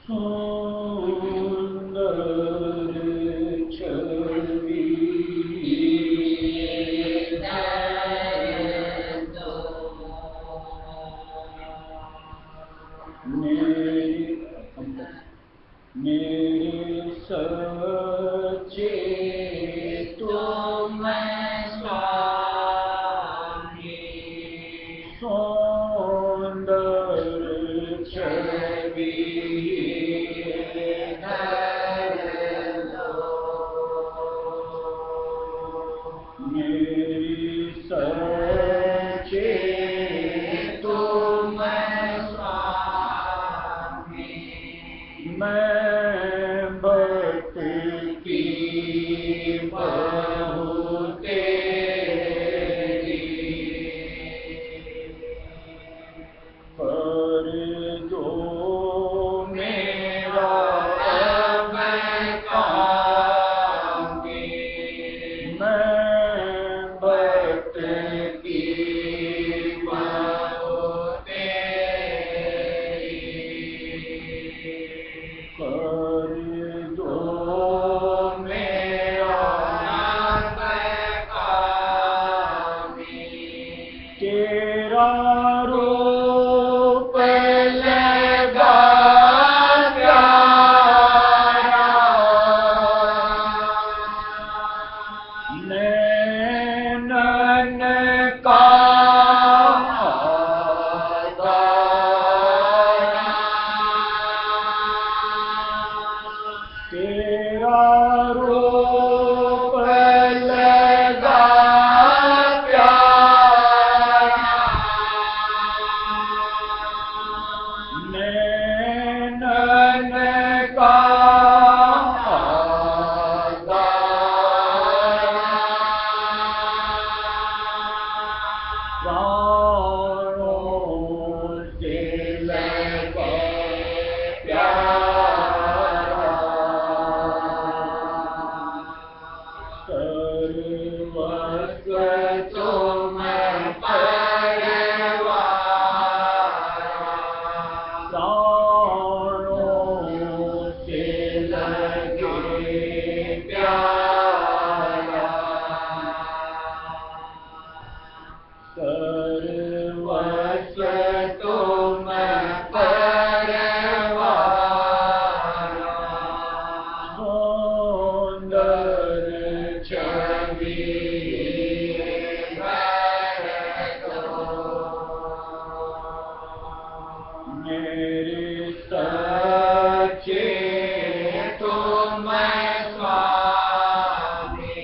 सुंदर छवि मेरे सच्चे तुम स्वामी सुंदर छवि मेरी सच्चे तुम स्वामी मैं भक्त की बहू तेरी कर दो मेरा अब कामी मैं भक्त की बहू तेरी कर दो मेरा अब कामी तेरा रूप लगा प्यारा नैनन का दाना तेरा रूप लगा नैनन का प्राणों से लगा प्यारा सर्वस्व तुम प्राणों से लगे प्यारा सर्वस्व तुम परवारा सुंदर छवि मेरे सच्चे तुम स्वामी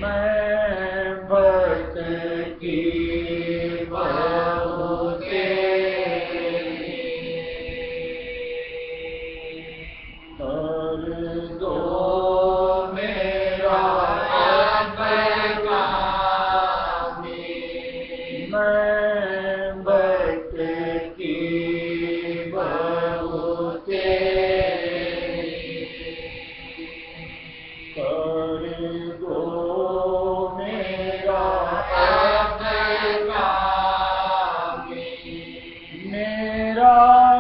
मैं भक्त की बहू तेरी कर दो मेरा अब कामी मैं भक्त की बहू तेरी कर दो मेरा अब कामी मेरा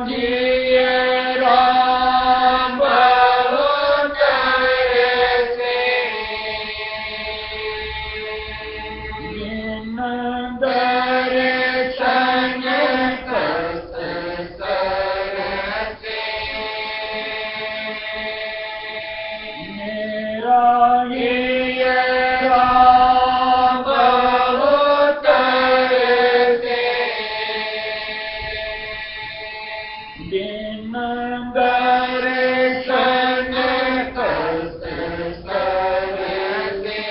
जियरा बहुत से बिन दर्शन कस सरसे मेरा जियरा बहुत से बिन दर्शन कस सरसे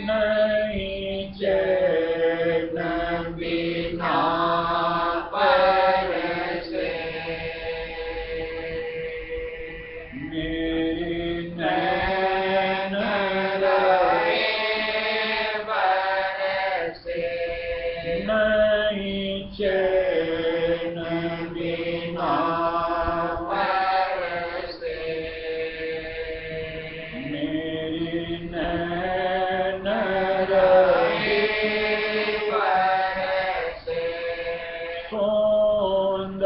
नहीं चैन बिना परसे मेरे नैन रहे बरसे नहीं चैन बिना परसे मेरे नैन रहे बरसे सुंदर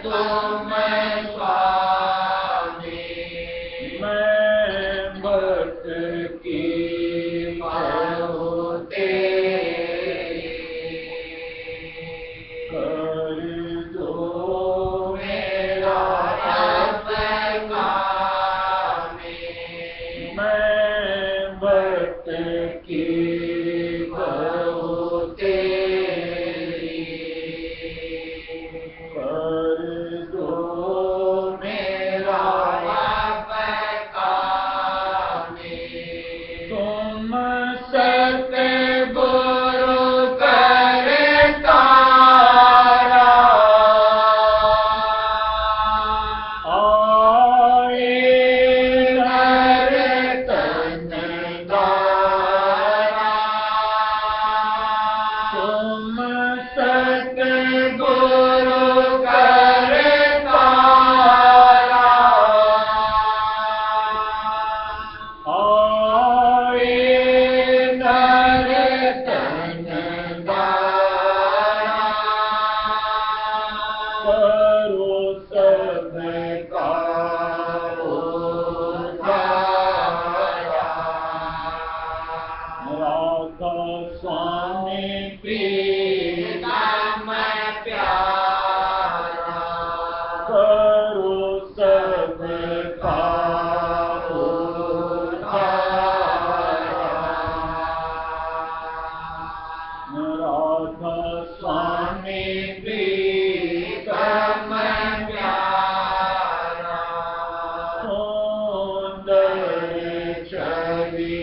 तुम स्वामी, मैं भक्त की बहु तेरी, कर दो मेरा अब काम, मैं भक्त की बहु तेरी, कर दो मेरा अब काम, तुम सतगुरु करतारा, आए नर तन दारा, तुम सतगुरु करतारा, आए नर तन दारा, करो सबका उद्धारा, राधा स्वामी प्रीतम प्यारा, करो सबका उद्धारा, राधा स्वामी प्रीतम प्यारा, सुंदर छवि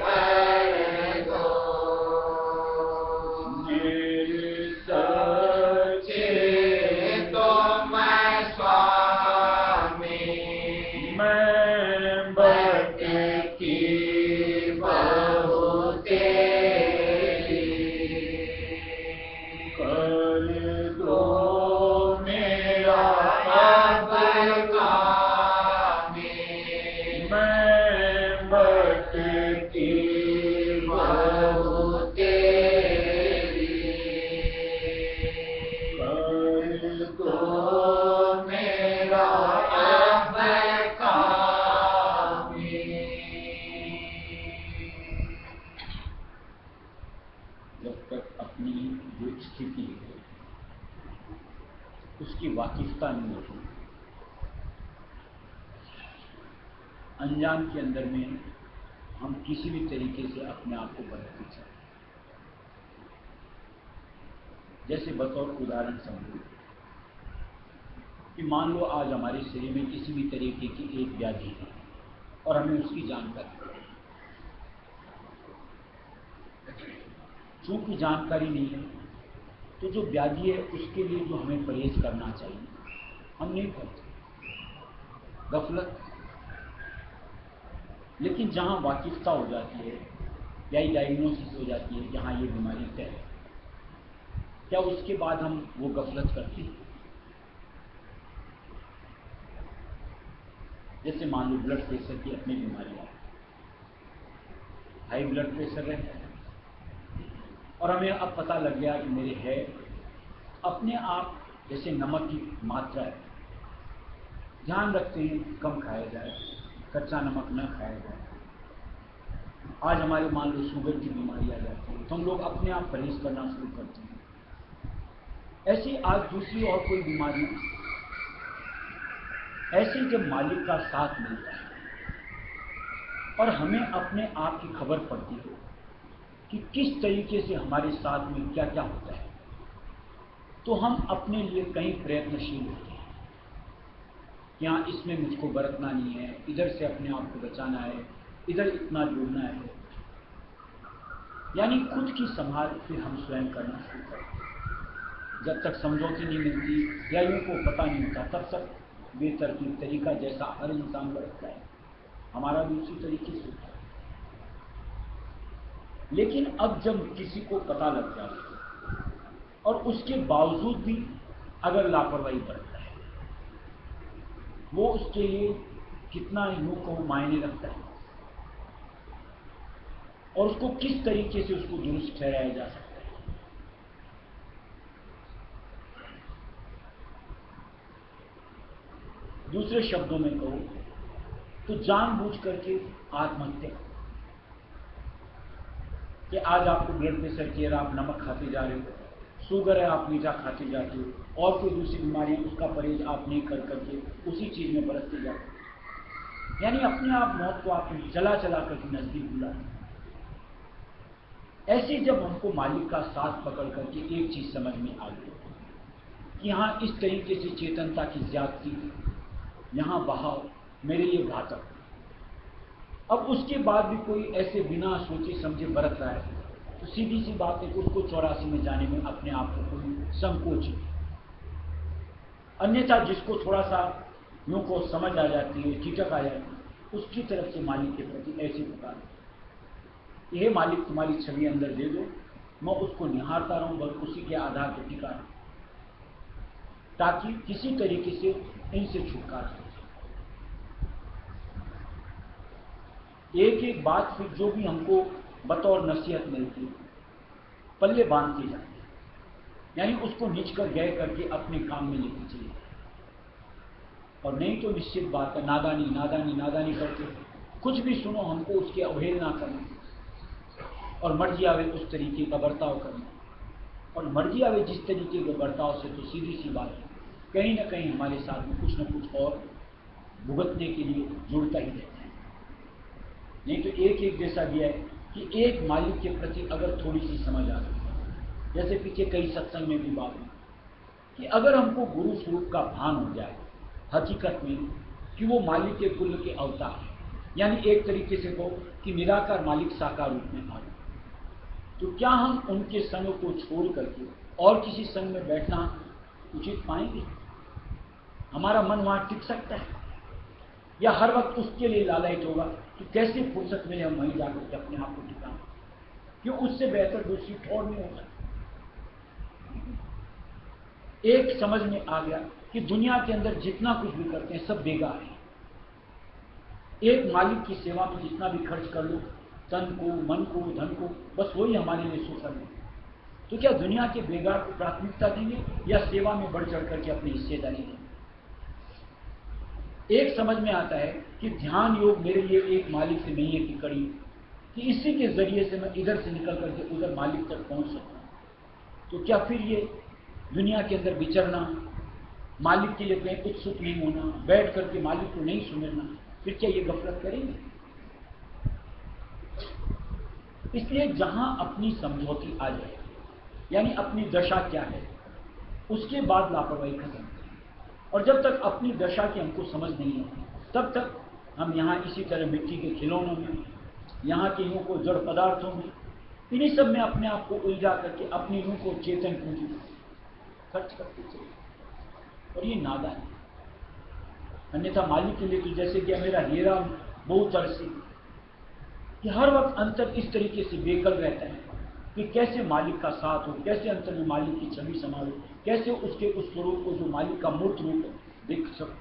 कर दो, निर्सचे तुम स्वामी, मैं भक्त की बहु तेरी, कर दो मेरा अब काम, मैं भक्त की बहु तेरी, कर दो मेरा अब काम। जब तक अपनी जो स्थिति है उसकी वाकिफता नहीं होती, अनजान के अंदर में हम किसी भी तरीके से अपने आप को बदलते चलते। जैसे बतौर उदाहरण समझो कि मान लो आज हमारे शरीर में किसी भी तरीके की एक व्याधि है और हमें उसकी जानकारी है। चूंकि जानकारी नहीं है तो जो व्याधि है उसके लिए जो हमें परहेज करना चाहिए हम नहीं करते, गफलत। लेकिन जहां वाकिफता हो जाती है या डायग्नोसिस हो जाती है जहां ये बीमारी तय है, क्या उसके बाद हम वो गफलत करते हैं? जैसे मान लो ब्लड प्रेशर की अपनी बीमारी है, हाई ब्लड प्रेशर रहता है और हमें अब पता लग गया कि मेरे है, अपने आप जैसे नमक की मात्रा है ध्यान रखते हैं कम खाया जाए, कच्चा नमक न खाया जाए। आज हमारे मान लो शुगर की बीमारी आ जाती है तो हम लोग अपने आप परहेज करना शुरू करते हैं। ऐसी आज दूसरी और कोई बीमारी, ऐसे जब मालिक का साथ मिलता है और हमें अपने आप की खबर पड़ती है कि किस तरीके से हमारे साथ में क्या क्या होता है, तो हम अपने लिए कहीं प्रयत्नशील होते हैं। यहाँ इसमें मुझको बरतना नहीं है, इधर से अपने आप को बचाना है, इधर इतना जुड़ना है, यानी खुद की संभाल फिर हम स्वयं करना शुरू करते हैं। जब तक समझौती नहीं मिलती या यूं को पता नहीं होता तब तक बेतरतीब तरीका जैसा हर इंसान बरतता है, हमारा भी उसी तरीके से होता है। लेकिन अब जब किसी को पता लग जाता है और उसके बावजूद भी अगर लापरवाही बरतता है, वो उसके लिए कितना यूं को मायने रखता है और उसको किस तरीके से उसको दुरुस्त ठहराया जा सकता है। दूसरे शब्दों में कहो तो जानबूझ करके आत्महत्या, कि आज आपको ब्लड प्रेशर किया, आप नमक खाते जा रहे हो, शुगर है आप मीठा खाते जाते हो, और कोई दूसरी बीमारियां उसका परहेज आप नहीं कर करके उसी चीज में बरसते जाते हो, यानी अपने आप मौत को आप चला चला करके नजदीक बुला। ऐसे जब हमको मालिक का साथ पकड़ करके एक चीज समझ में आ गई कि यहाँ इस तरीके से चेतनता की ज्यादती, यहाँ बहाव मेरे लिए घातक, अब उसके बाद भी कोई ऐसे बिना सोचे समझे बरत रहा है तो सीधी सी बात है कि उसको 84 में जाने में अपने आप को कोई संकोच है। अन्यथा जिसको थोड़ा सा यूं को समझ आ जाती है, झिझक आ जाती है, उसकी तरफ से मालिक के प्रति ऐसी पुकार, यह मालिक तुम्हारी छवि अंदर दे दो, मैं उसको निहारता रहूं, बस उसी के आधार पर टिका रहूं, ताकि किसी तरीके से इनसे छुटकारा। एक एक बात फिर जो भी हमको बतौर नसीहत मिलती है पल्ले बांधती जाती है, यानी उसको नीच कर गए करके अपने काम में लेनी चाहिए, और नहीं तो निश्चित बात है नादानी नादानी नादानी करके कुछ भी सुनो हमको उसकी अवहेलना करना, और मर्जी आवे उस तरीके का बर्ताव करना, और मर्जी आवे जिस तरीके के बर्ताव से तो सीधी सी बात है कहीं ना कहीं हमारे साथ में कुछ न कुछ और भुगतने के लिए जुड़ता ही रहता है। नहीं तो एक एक जैसा दिया है कि एक मालिक के प्रति अगर थोड़ी सी समझ आ जाए, जैसे पीछे कई सत्संग में भी बात हुई कि अगर हमको गुरु स्वरूप का भान हो जाए हकीकत में कि वो मालिक के कुल के अवतार है, यानी एक तरीके से कहो कि निराकार मालिक साकार रूप में आ गए, तो क्या हम उनके संग को छोड़ करके और किसी संग में बैठना उचित पाएंगे? हमारा मन वहां टिक सकता है, या हर वक्त उसके लिए लालयित होगा कि कैसे फुर्सत मिले हम वहीं जाकर के अपने आप को टिकाएं, क्यों उससे बेहतर दूसरी ठोर नहीं हो सकती। एक समझ में आ गया कि दुनिया के अंदर जितना कुछ भी करते हैं सब बेकार है, एक मालिक की सेवा में जितना भी खर्च कर लो, तन को मन को धन को, बस वही हमारे लिए सुफल है। तो क्या दुनिया के बेकार को प्राथमिकता देंगे या सेवा में बढ़ चढ़ करके अपनी हिस्सेदारी देंगे? एक समझ में आता है कि ध्यान योग मेरे लिए एक मालिक से नहीं है कि कड़ी, कि इसी के जरिए से मैं इधर से निकल करके उधर मालिक तक पहुंच सकता हूं। तो क्या फिर ये दुनिया के अंदर विचरना, मालिक के लिए कहीं उत्सुक नहीं होना, बैठ करके मालिक को नहीं सुनना, फिर क्या ये गफलत करेंगे? इसलिए जहां अपनी समझौती आ जाए, यानी अपनी दशा क्या है, उसके बाद लापरवाही खत्म। और जब तक अपनी दशा की हमको समझ नहीं है तब तक हम यहाँ इसी तरह मिट्टी के खिलौनों में, यहाँ के यूं को जड़ पदार्थों में, इन्हीं सब में अपने आप को उलझा करके अपनी रूह को चेतन पूंजी खर्च करते चले, और ये नादान है। अन्यथा मालिक के लिए तो जैसे कि मेरा हीरा बहुत अरसे कि हर वक्त अंतर इस तरीके से बेकल रहता है कि कैसे मालिक का साथ हो, कैसे अंतर में मालिक की छवि संभालो, कैसे उसके उस स्वरूप को जो मालिक का मूर्त रूप देख सको,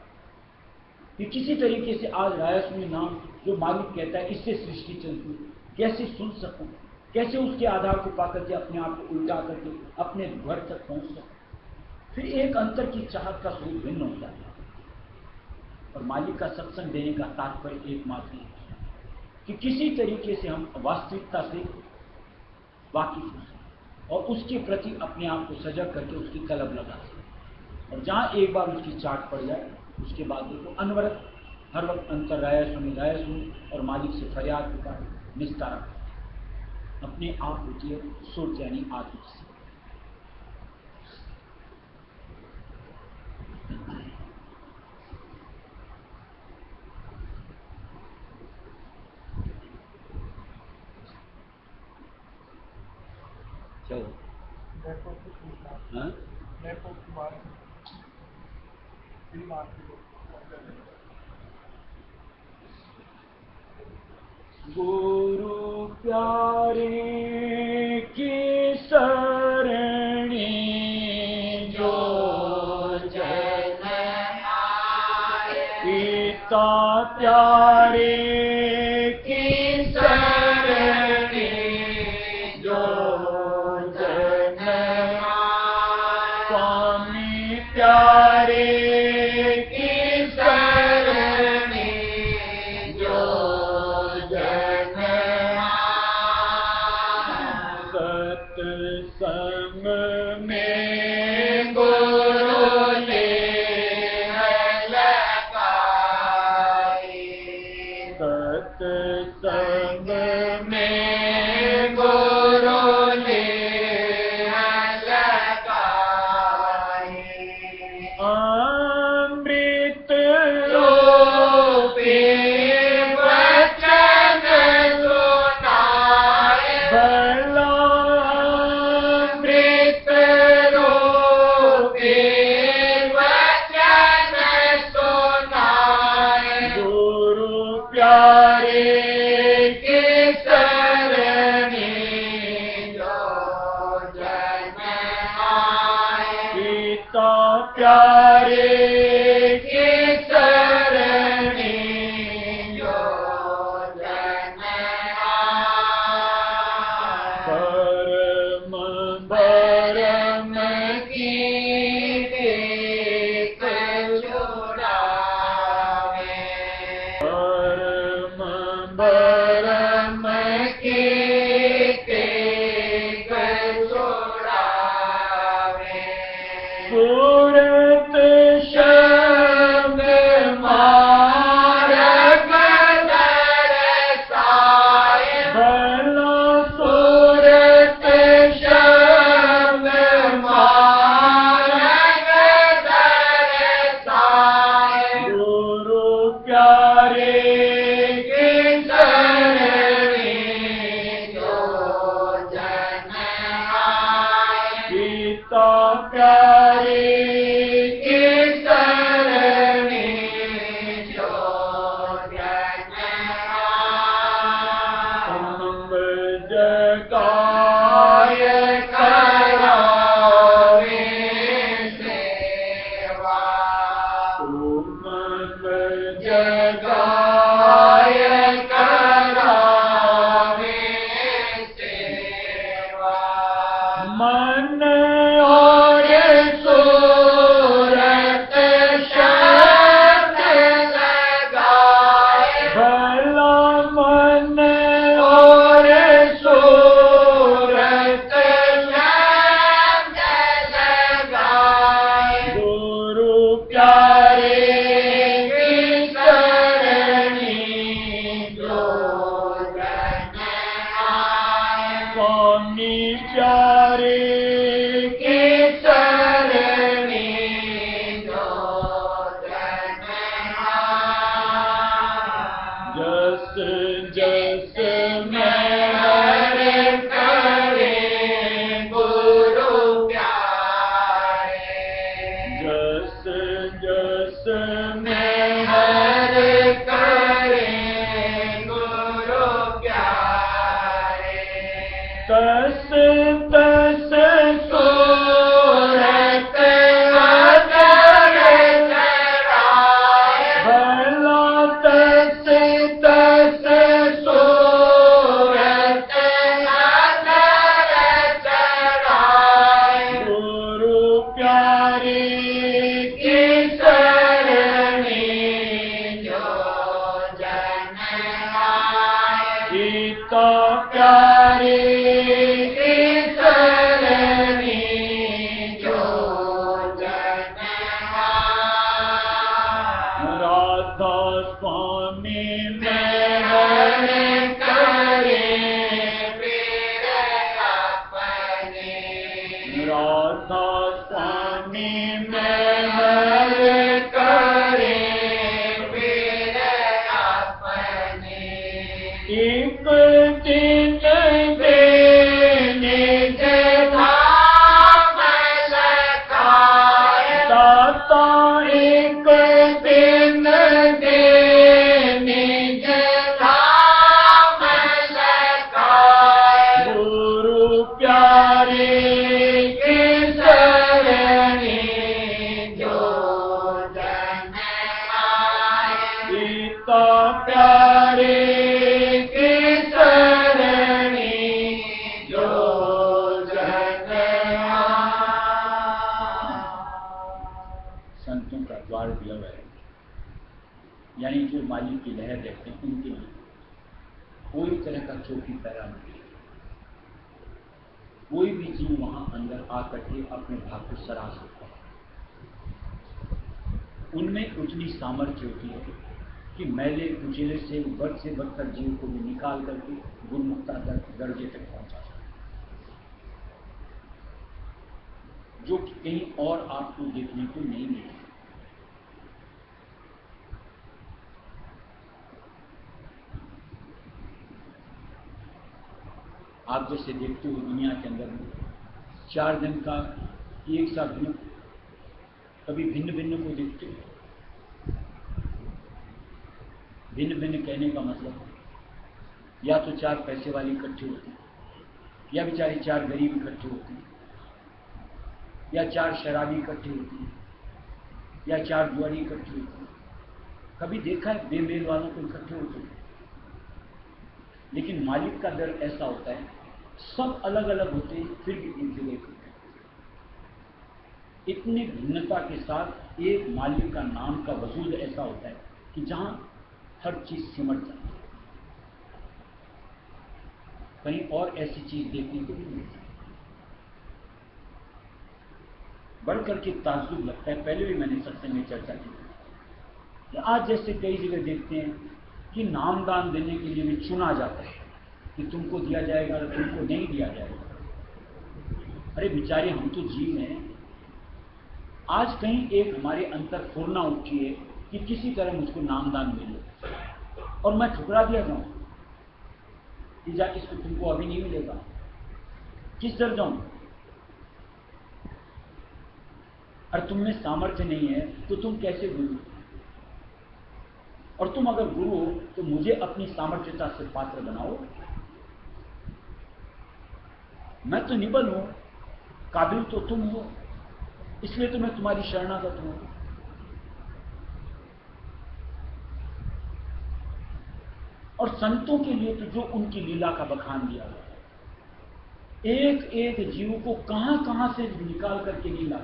कि किसी तरीके से आज रायसुनी नाम जो मालिक कहता है इससे सृष्टि चलती, कैसे सुन सकूं, कैसे उसके आधार को पाकर के अपने आप को उल्टा करके अपने घर तक पहुंच सकूं। फिर एक अंतर की चाहत का स्वरूप भिन्न हो जाता है। और मालिक का सत्संग देने का तात्पर्य एकमात्र है कि किसी तरीके से हम वास्तविकता से वाकिफ हो और उसके प्रति अपने आप को सजग करके उसकी कलब लगा सकें। और जहाँ एक बार उसकी चाट पड़ जाए उसके बाद देखो अनवरत हर वक्त अंतर राय सुनी और मालिक से फरियाद पुकार निस्तारा अपने आप होती है सुरत, यानी आत्म से। चलो गुरु प्यारे की सरणी जो जन आए, पिता प्यारे की सरणी जो जन आए, स्वामी प्यारे की प्यारे की सरणी जो जन परम भरम की देख छुड़ावे परम भरम की देख छुड़ावे सूरत शब्द मार्ग दर्शाए भला सूरत शब्द मार्ग दर्शाए गुरु प्यारे की सरणी जो जन आए पिता प्यारे की सरणी जो जन आए जगाय करावे सेवा तुम जगाय करावे सेवा मन और सूरत शब्द लगाए भला मन और सूरत शब्द लगाए गुरु प्यारे की सरणी जो जन आए स्वामी प्यारे की सरणी जो जन आए जस जस मेहर करे गुरु प्यारे जस जस मेहर करे गुरु प्यारे तस तस सूरत अदर चढ़ाए भला तस तस सूरत अदर चढ़ाए गुरु प्यारे की सरणी जो जन आए पिता प्यारे की सरणी जो जन आए राधा स्वामी मेहर करे पीर अपने राधा स्वामी मेहर करे पीर अपने एक दिन देने धाम लखाए दाता एक दिन देने धाम लखाए गुरु प्यारे की सरणी जो जन आए पिता प्यारे की सरणी जो जन आए संतों का द्वार दिया हुआ है, यानी जो मालिक की लहर देखते हैं उनके लिए कोई तरह का चौकी पैरा नहीं, कोई भी जीव वहां अंदर आकर के अपने भाग को सरा सकता है। उनमें उतनी सामर्थ्य होती है कि मैले कुचेले से बढ़ से बढ़कर जीव को भी निकाल करके गुणमुक्ता दर्जे तक पहुंचा सकते, जो कि कहीं और आपको देखने को नहीं मिलेगा। आप जैसे देखते हो दुनिया के अंदर में 4 दिन का एक साथ दिन कभी भिन्न भिन्न को देखते हो। भिन्न भिन्न कहने का मतलब या तो 4 पैसे वाली इकट्ठे होती, या बेचारी 4 गरीब इकट्ठे होती, या 4 शराबी इकट्ठे होती, या 4 जुआरी इकट्ठी होती है। कभी देखा है बेमेल वालों को इकट्ठे होते हैं? लेकिन मालिक का दर ऐसा होता है, सब अलग अलग होते हैं फिर भी एक जगह इकट्ठे। इतनी भिन्नता के साथ एक मालिक का नाम का वजूद ऐसा होता है कि जहां हर चीज सिमट जाती है। कहीं और ऐसी चीज देखने को नहीं मिलती। बढ़ करके ताज्जुब लगता है, पहले भी मैंने सत्संग में चर्चा की कि आज जैसे कई जगह देखते हैं कि नामदान देने के लिए भी चुना जाता है कि तुमको दिया जाएगा और तुमको नहीं दिया जाएगा। अरे बेचारे, हम तो जीव हैं। आज कहीं एक हमारे अंतर फुरना उठी है कि किसी तरह मुझको नामदान मिले और मैं ठुकरा दिया जाऊं कि जा इसको तुमको अभी नहीं मिलेगा। किस दर जाऊं? और तुम में सामर्थ्य नहीं है तो तुम कैसे गुरु? और तुम अगर गुरु हो तो मुझे अपनी सामर्थ्यता से पात्र बनाओ। मैं तो निबल हूं, काबिल तो तुम हो, इसलिए तो मैं तुम्हारी शरणागत हूं। और संतों के लिए तो जो उनकी लीला का बखान दिया गया, एक एक जीव को कहां कहां से निकाल करके लीला,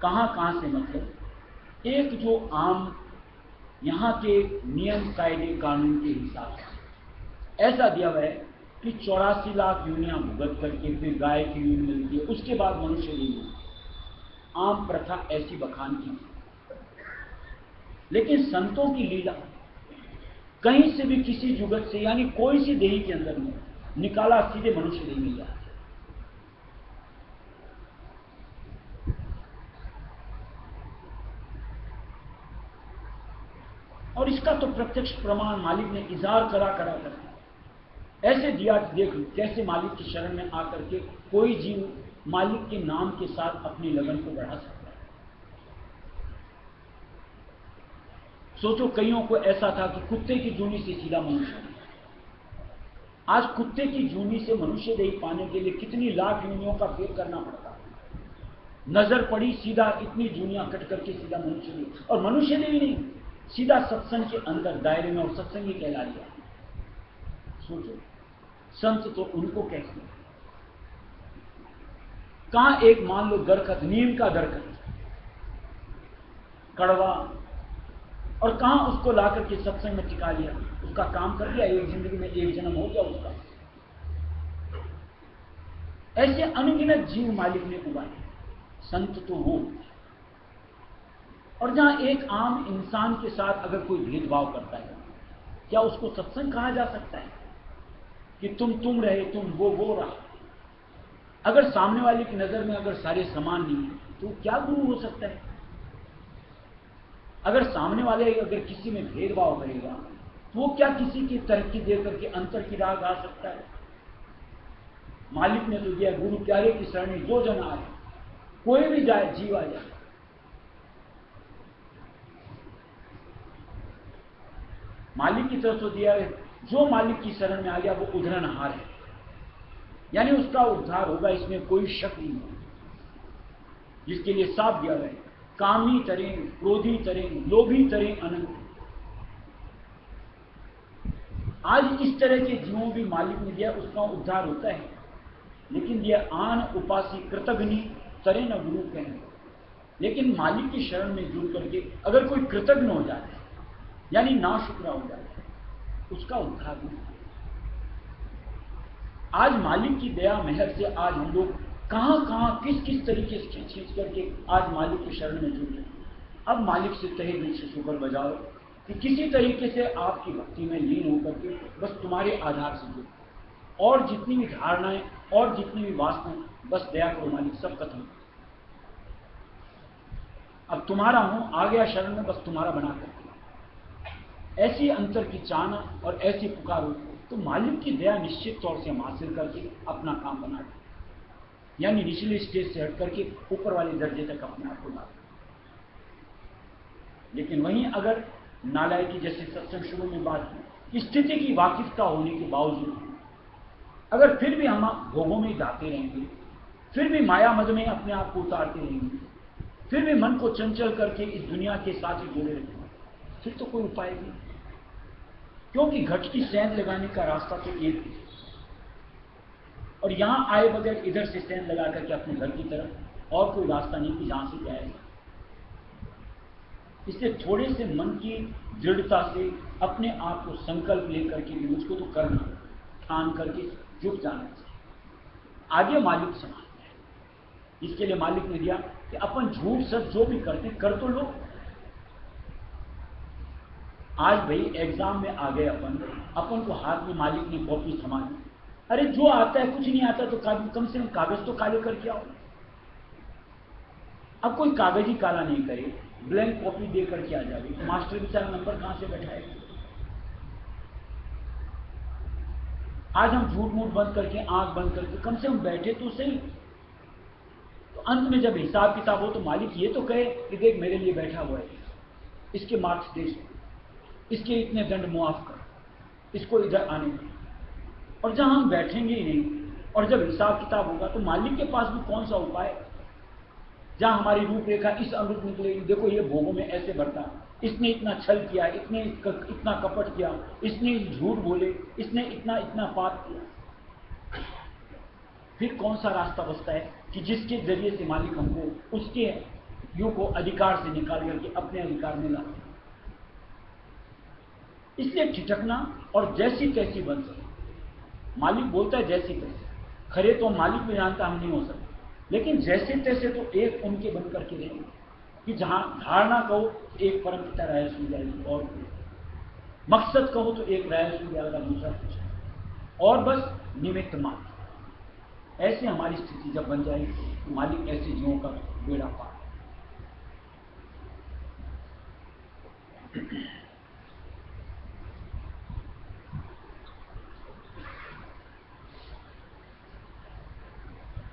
कहां कहां से, मतलब एक जो आम यहां के नियम कायदे कानून के हिसाब से ऐसा दिया हुआ है कि 84 लाख यूनियां भुगत करके फिर गाय की यून मिलती है, उसके बाद मनुष्य नहीं। आम प्रथा ऐसी बखान की। लेकिन संतों की लीला कहीं से भी किसी जुगत से, यानी कोई सी देही के अंदर में निकाला सीधे मनुष्य नहीं मिल जाता। और इसका तो प्रत्यक्ष प्रमाण मालिक ने इज़हार करा कर ऐसे दिया। देख लो कैसे मालिक की शरण में आकर के कोई जीव मालिक के नाम के साथ अपनी लगन को बढ़ा सकता है। सोचो, कईयों को ऐसा था कि कुत्ते की जूनी से सीधा मनुष्य। आज कुत्ते की जूनी से मनुष्य देही पाने के लिए कितनी लाख यूनियों का भेद करना पड़ता है। नजर पड़ी सीधा इतनी जूनियां कट करके सीधा मनुष्य देही, और मनुष्य देही नहीं, सीधा सत्संग के अंदर दायरे में, और सत्संगी कहला दिया। सोचो, संत तो उनको कहते हैं। कहां एक मान लो दरखत, नीम का दरखत कड़वा, और कहां उसको लाकर के सत्संग में टिका लिया, उसका काम कर दिया, एक जिंदगी में एक जन्म हो गया उसका। ऐसे अनगिनत जीव मालिक ने उगाए, संत तो वो। और जहां एक आम इंसान के साथ अगर कोई भेदभाव करता है, क्या उसको सत्संग कहा जा सकता है? कि तुम रहे, तुम वो रहा। अगर सामने वाले की नजर में अगर सारे समान नहीं है तो क्या गुरु हो सकता है? अगर सामने वाले अगर किसी में भेदभाव करेगा तो वो क्या किसी की तरक्की दे करके अंतर की राह गा सकता है? मालिक ने तो दिया, गुरु प्यारे की शरण में जो जन आए, कोई भी जाए, जीव आ जाए। मालिक की तरफ से दिया है, जो मालिक की शरण में आ गया वो उधरनहार है, यानी उसका उद्धार होगा, इसमें कोई शक नहीं है। जिसके लिए साफ दिया है, कामी तरें, क्रोधी तरें, लोभी तरें अनंत। आज इस तरह के जीवों भी मालिक ने दिया, उसका उद्धार होता है। लेकिन दिया आन उपासी कृतघ्नि तरें न गुरु कहें। लेकिन मालिक की शरण में जुड़ करके अगर कोई कृतज्ञ हो जाए, यानी ना शुक्रा हो जाए, उसका उद्धार नहीं। आज मालिक की दया मेहर से आज हम लोग कहां कहां किस किस तरीके से चीज करके आज मालिक की शरण में जुड़ गए। अब मालिक से तहे दिल से शुक्र बजाओ कि किसी तरीके से आपकी भक्ति में लीन होकर के बस तुम्हारे आधार से जुड़, और जितनी भी धारणाएं और जितनी भी वासनाएं, बस दया करो मालिक, सब खत्म। अब तुम्हारा हूं, आ गया शरण में, बस तुम्हारा बना कर। ऐसी अंतर की चाहना और ऐसी पुकार हो तो मालिक की दया निश्चित तौर से हम हासिल करके अपना काम बना दें, यानी निचले स्टेज से हट करके ऊपर वाले दर्जे तक अपने आप को ला। लेकिन वहीं अगर नालायकी, जैसे सत्संग शुरू में बात की, स्थिति की वाकिफता होने के बावजूद अगर फिर भी हम भोगों में जाते रहेंगे, फिर भी माया मद में अपने आप को उतारते रहेंगे, फिर भी मन को चंचल करके इस दुनिया के साथ ही जुड़े रहते हैं, फिर तो कोई उपाय नहीं, क्योंकि घट की सेंध लगाने का रास्ता तो एक ही, और यहां आए बगैर इधर से सेंध लगा करके अपने घर की तरफ और कोई रास्ता नहीं कि जहां से जाएगा। इसलिए थोड़े से मन की दृढ़ता से अपने आप को संकल्प लेकर के भी मुझको तो करना, ठान करके जुट जाना चाहिए। आगे मालिक संभालते हैं। इसके लिए मालिक ने दिया कि अपन झूठ सच जो भी करते कर तो लो। आज भाई एग्जाम में आ गए अपन को हाथ में मालिक ने कॉपी थमा दी, अरे जो आता है, कुछ नहीं आता तो कम से कम कागज तो काले करके आओ। अब कोई कागज ही काला नहीं करे, ब्लैंक कॉपी दे करके आ जाए, तो मास्टर बेचारा नंबर कहां से बैठाएगा। आज हम झूठ मूठ बंद करके, आंख बंद करके कम से कम बैठे तो सही, तो अंत में जब हिसाब किताब हो तो मालिक ये तो कहे कि देख मेरे लिए बैठा हुआ है, इसके मार्क्स दे, इसके इतने दंड मुआफ कर, इसको इधर आने दे। और जहां हम बैठेंगे ही नहीं और जब हिसाब किताब होगा तो मालिक के पास भी कौन सा उपाय, जहां हमारी रूपरेखा इस अनुरूप निकलेगी, देखो ये भोगों में ऐसे बढ़ता, इसने इतना छल किया, इसने इतना कपट किया, इसने झूठ बोले, इसने इतना इतना पाप किया, फिर कौन सा रास्ता बचता है कि जिसके जरिए से मालिक हमको उसके युग को अधिकार से निकाल करके अपने अधिकार में ला। इसलिए ठिठकना और जैसी तैसी बन सकते, मालिक बोलता है जैसी तैसी, खरे तो मालिक भी जानता हम नहीं हो सकते, लेकिन जैसे तैसे तो एक उनके बन करके रहेंगे कि जहां धारणा कहो एक परम पिता राय सुन जाएगी, और मकसद कहो तो एक राय सुन जाएगा, दूसरा कुछ और बस निमित्त मात्र। ऐसे हमारी स्थिति जब बन जाएगी तो मालिक ऐसे जीवों का बेड़ा पार।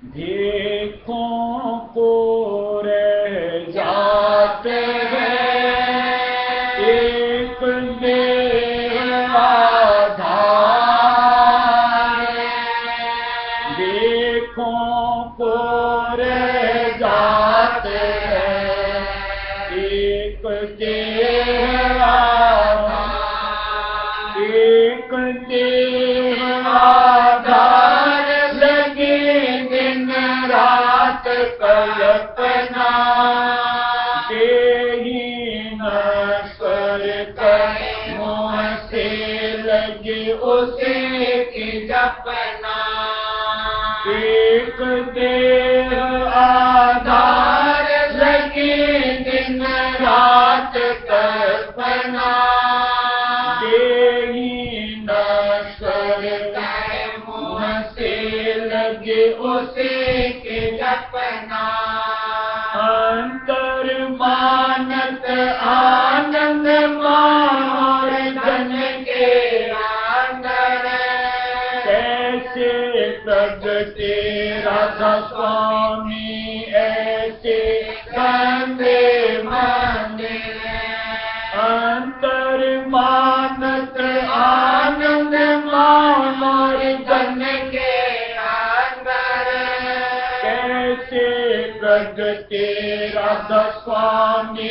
देखो को रह जाते हैं एक देह आधार, देखो को रह जाते हैं एक देह आधार, एक देह आधार कल्पना देही नश्वर कर मोह से लगे उसे की जपना, एक देह आधार लगे दिन रात कल्पना देही नश्वर कर मोह से लगे उसे की जपना, अंतर मानत आनंद मार धन के अंदर, कैसे प्रगटे राधा स्वामी ऐसे गंदे मंदिर, अंतर मानत आनंद मार धन के प्रगटे राधा स्वामी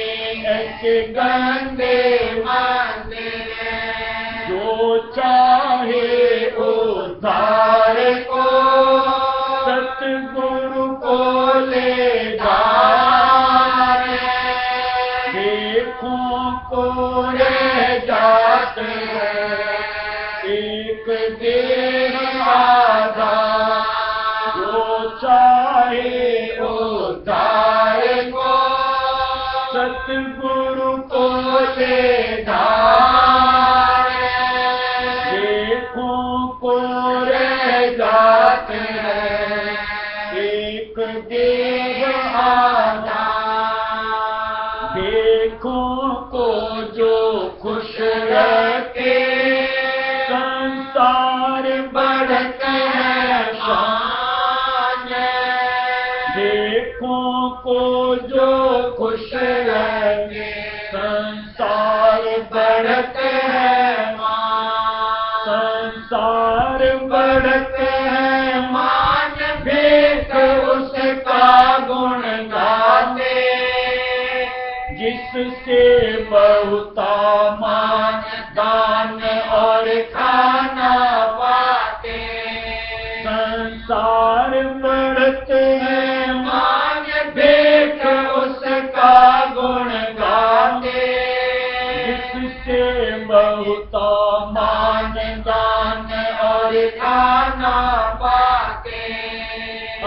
ऐसे गंदे मंदिर, जो चाहे उद्धार को सतगुरु को ले जाए, देखो को रह जाते हैं एक देह आधार, जो चाहे उद्धार को सतगुरु को ले जाए, देखो को रह जाते हैं एक देह आधार, देखो को जो खुश रखे संसार बढ़ते हैं शान, देखो को जो खुश रहे संसार बढ़ते हैं मान, संसार बढ़ते हैं मान, भेद उसका गुण गाते जिससे बहुता मान दान और खाना पाते, संसार बढ़त है मान देख उसका गुण गाते, जिससे बहुता मान दान और खाना पाते,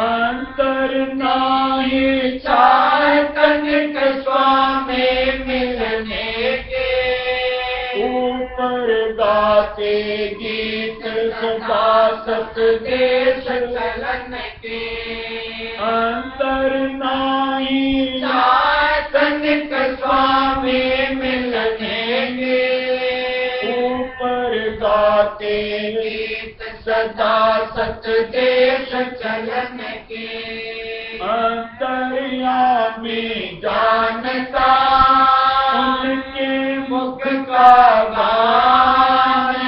अंतर नाही चाह तनिक स्वामी मिलने के, ऊपर गाते गीत सदा सत देश चलन के, अंतर नाही चाह तनिक स्वामी मिलने के, ऊपर गाते गीत सदा सत देश चलन के, अंतर्यामी जानता उनके मुख का गान,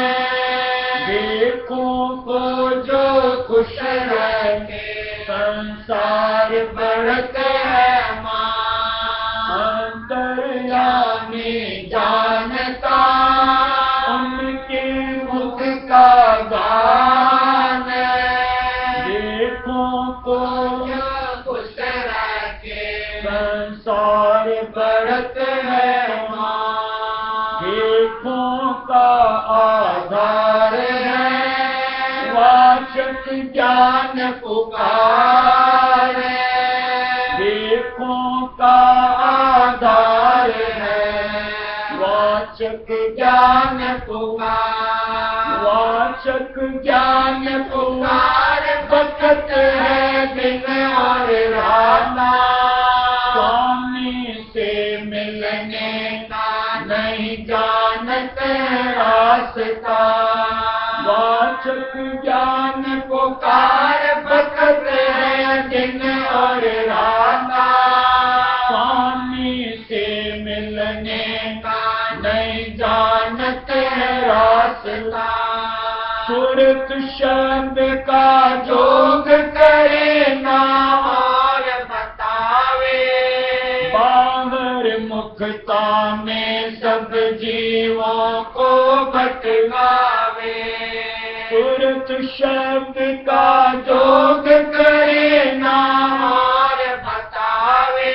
देखो को जो खुश रहे संसार बढ़त है मान, अंतर्यामी जानता उनके मुख का गान, देखो को खुश रखे संसार बढ़त है मान, देखो का आधार है वाचक ज्ञान पुकार, देखो का आधार है वाचक ज्ञान पुकार, वाचक ज्ञान पुकार, बखत है दिन और राना, स्वामी से मिलने का नहीं जानते रास्ता, वाचक ज्ञान पुकार, बखत है दिन और राना, स्वामी से मिलने का नहीं जानते रास्ता, सुरत शब्द का जोग करे ना और बतावे, बाहर मुखता में सब जीवों को भटकावे, सुरत शब्द का जोग करे ना और बतावे,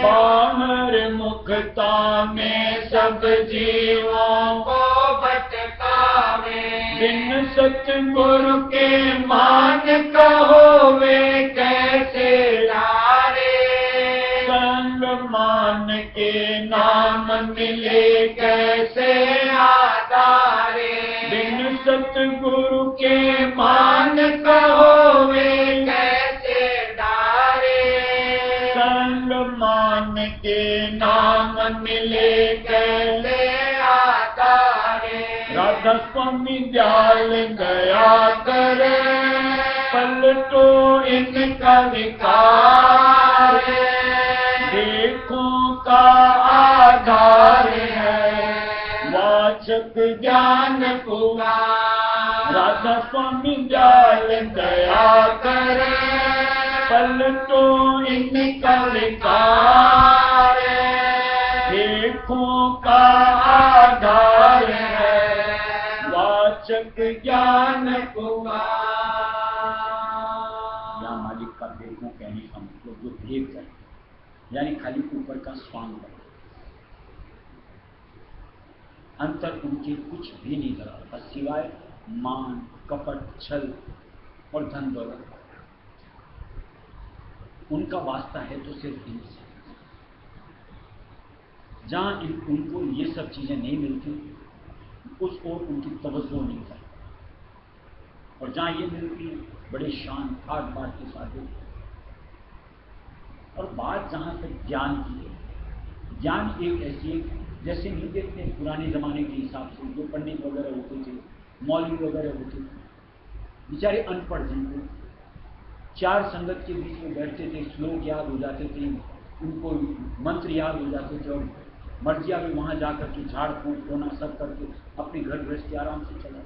बाहर मुखता में सब जीवों को भटकावे, बिन सतगुरु के मान कहो वे कैसे डारे, संग मान के नाम मिले कैसे आधारे, बिन सतगुरु के मान कहो वे कैसे डारे, संग मान के नाम मिले कैसे आधारे, राधा स्वामी दयाल दया करे पलटो इनका विकार, देखो का आधार है वाचक ज्ञान पुकार, राधा स्वामी दयाल दया करे पलटो इनका विकार, देखो का आधार है वाचक ज्ञान पुकार। या मालिक का देखो कहने का मतलब जो देख जाए, यानी खाली ऊपर का स्वांग है, अंतर उनके कुछ भी नहीं धरा बस सिवाय मान कपट छल और धन दौलत। उनका वास्ता है तो सिर्फ इनसे, जहां उनको ये सब चीजें नहीं मिलती उस ओर उनकी तवज्जो नहीं करती, और जहां ये मिलती है बड़े शान ठाट बाट के साथ होती। और बात जहां तक ज्ञान की है, ज्ञान एक ऐसी है जैसे नहीं देखते पुराने जमाने के हिसाब से जो पंडित वगैरह होते थे, मौलवी वगैरह होते थे, बेचारे अनपढ़ जिनको चार संगत के बीच में बैठते थे, श्लोक याद हो जाते थे, उनको मंत्र याद हो जाते थे, और मर्जिया में वहां जाकर के झाड़ फूंक होना सब करके अपने घर गृहस्थी आराम से चला।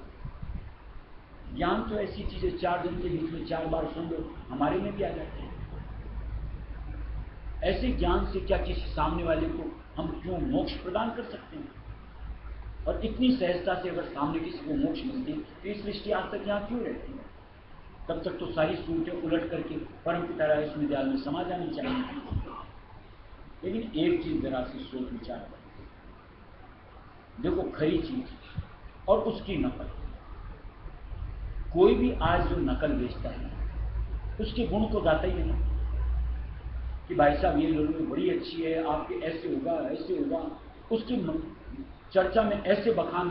ज्ञान तो ऐसी चीज है, चार दिन के बीच में 4 बार सुन लो, हमारे में भी आ जाते हैं। ऐसे ज्ञान से क्या किसी सामने वाले को हम क्यों मोक्ष प्रदान कर सकते हैं? और इतनी सहजता से अगर सामने किसी को मोक्ष मिलती तो इस सृष्टि आज तक यहाँ क्यों रहती है? तब तक तो सारी सूरतें उलट करके परम पिता राजेश विद्यालय में समा जानी चाहिए। लेकिन एक चीज जरा सी सोच विचार करें, देखो खरी चीज और उसकी नकल। कोई भी आज जो नकल बेचता है उसके गुण तो गाता ही नहीं कि भाई साहब ये लड़की बड़ी अच्छी है, आपके ऐसे होगा ऐसे होगा, उसकी चर्चा में ऐसे बखान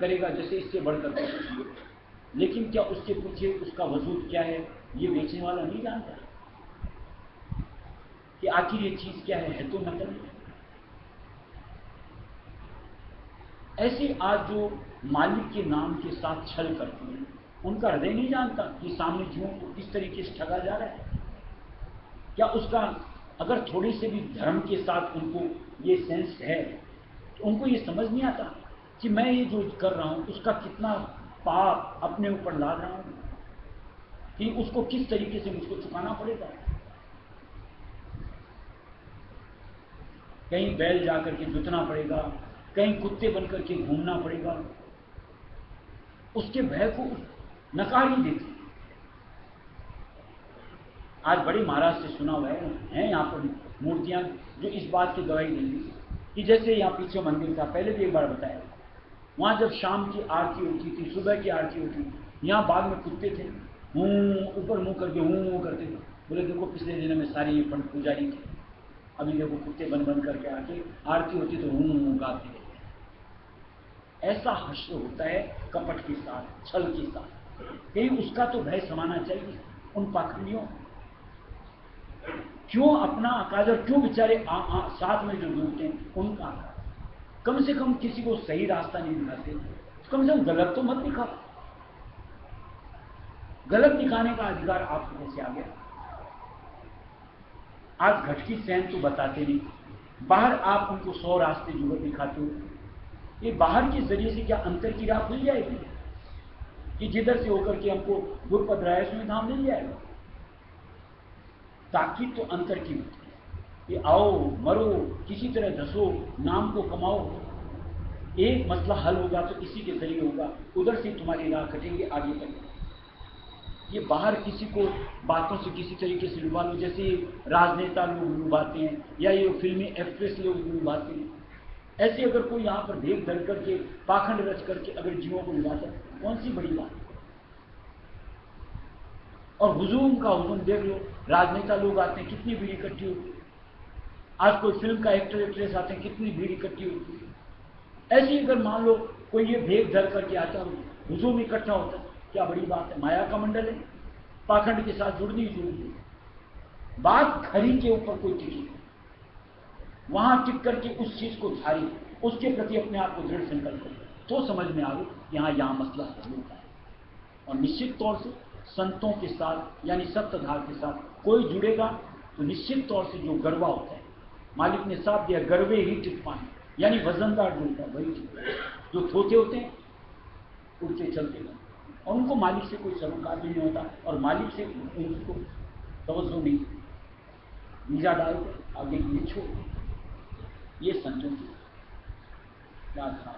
करेगा जैसे इससे बढ़कर कुछ नहीं। लेकिन क्या उसके पीछे उसका वजूद क्या है ये बेचने वाला नहीं जानता कि आखिर ये चीज क्या है तो नकल। ऐसे आज जो मालिक के नाम के साथ छल करते हैं उनका हृदय नहीं जानता कि सामने जीवों को किस तरीके से ठगा जा रहा है। क्या उसका अगर थोड़ी से भी धर्म के साथ उनको ये सेंस है तो उनको ये समझ नहीं आता कि मैं ये जो कर रहा हूं उसका कितना पाप अपने ऊपर लाद रहा हूं, कि उसको किस तरीके से मुझको चुकाना पड़ेगा। कहीं बैल जाकर के जुतना पड़ेगा, कहीं कुत्ते बनकर के घूमना पड़ेगा, उसके भय को नकार ही देते। आज बड़े महाराज से सुना हुआ है यहाँ पर मूर्तियां जो इस बात की गवाही देंगी कि जैसे यहाँ पीछे मंदिर था, पहले भी एक बार बताया, वहां जब शाम की आरती होती थी, सुबह की आरती होती थी, यहाँ बाग में कुत्ते थे, ऊपर मुंह करके हूं करते थे। बोले देखो पिछले दिनों में सारी पंड पुजारी थे, अभी देखो कुत्ते बन बन करके आके आरती होती तो हूं गाते थे। ऐसा हश्र होता है कपट के साथ, छल के साथ। कहीं उसका तो भय समाना चाहिए उन पाखंडियों। क्यों अपना अकादर, क्यों बेचारे साथ में जो डूबते हैं उनका कम से कम किसी को सही रास्ता नहीं दिखाते, कम से कम गलत तो मत दिखाओ। गलत दिखाने का अधिकार आपको कैसे आ गया? आज घट की सैन तो बताते नहीं, बाहर आप उनको 100 रास्ते जुगत दिखाते हो। ये बाहर के जरिए से क्या अंतर की राह खुल जाएगी कि जिधर से होकर के हमको गुरुपद रायस्वामी धाम मिल जाएगा? ताकि तो अंतर की होती है कि आओ मरो किसी तरह धसो, नाम को कमाओ। एक मसला हल होगा तो इसी के जरिए होगा, उधर से तुम्हारी राह कटेंगे आगे तक। ये बाहर किसी को बातों से किसी तरीके से डुबा लो, जैसे राजनेता लोग डुबाते हैं या ये फिल्मी एक्ट्रेस लोग डुबाते हैं। ऐसे अगर कोई यहाँ पर भेद धर करके पाखंड रच करके अगर जीवों को डुबाता है, कौन सी बड़ी बात? और हुजूम का हुजूम देख लो, राजनेता लोग आते हैं कितनी भीड़ इकट्ठी होती है। आज कोई फिल्म का एक्टर एक्ट्रेस आते हैं कितनी भीड़ इकट्ठी होती है। ऐसे ही अगर मान लो कोई ये भेद धर करके आता हो, हुजूम इकट्ठा होता है, क्या बड़ी बात है? माया का मंडल है, पाखंड के साथ जुड़नी ही जुड़नी। बात खरी के ऊपर कोई टिकी, वहां टिक करके उस चीज को धारी, उसके प्रति अपने आप को दृढ़ संकल्प करो, तो समझ में आवे यहां मसला हल होता है। और निश्चित तौर से संतों के साथ यानी सप्तधार के साथ कोई जुड़ेगा तो निश्चित तौर से जो गरबा होता है, मालिक ने साफ दिया गर्वे ही टिक पाए, यानी वजनदार जो होता है वही टिक। जो थोथे होते हैं उड़ते चलते हैं और उनको मालिक से कोई सरोकार भी नहीं होता और मालिक से उनको तवज्जो नहीं, वीजा डाल कर आगे की छोड़। ये संतों की बात था।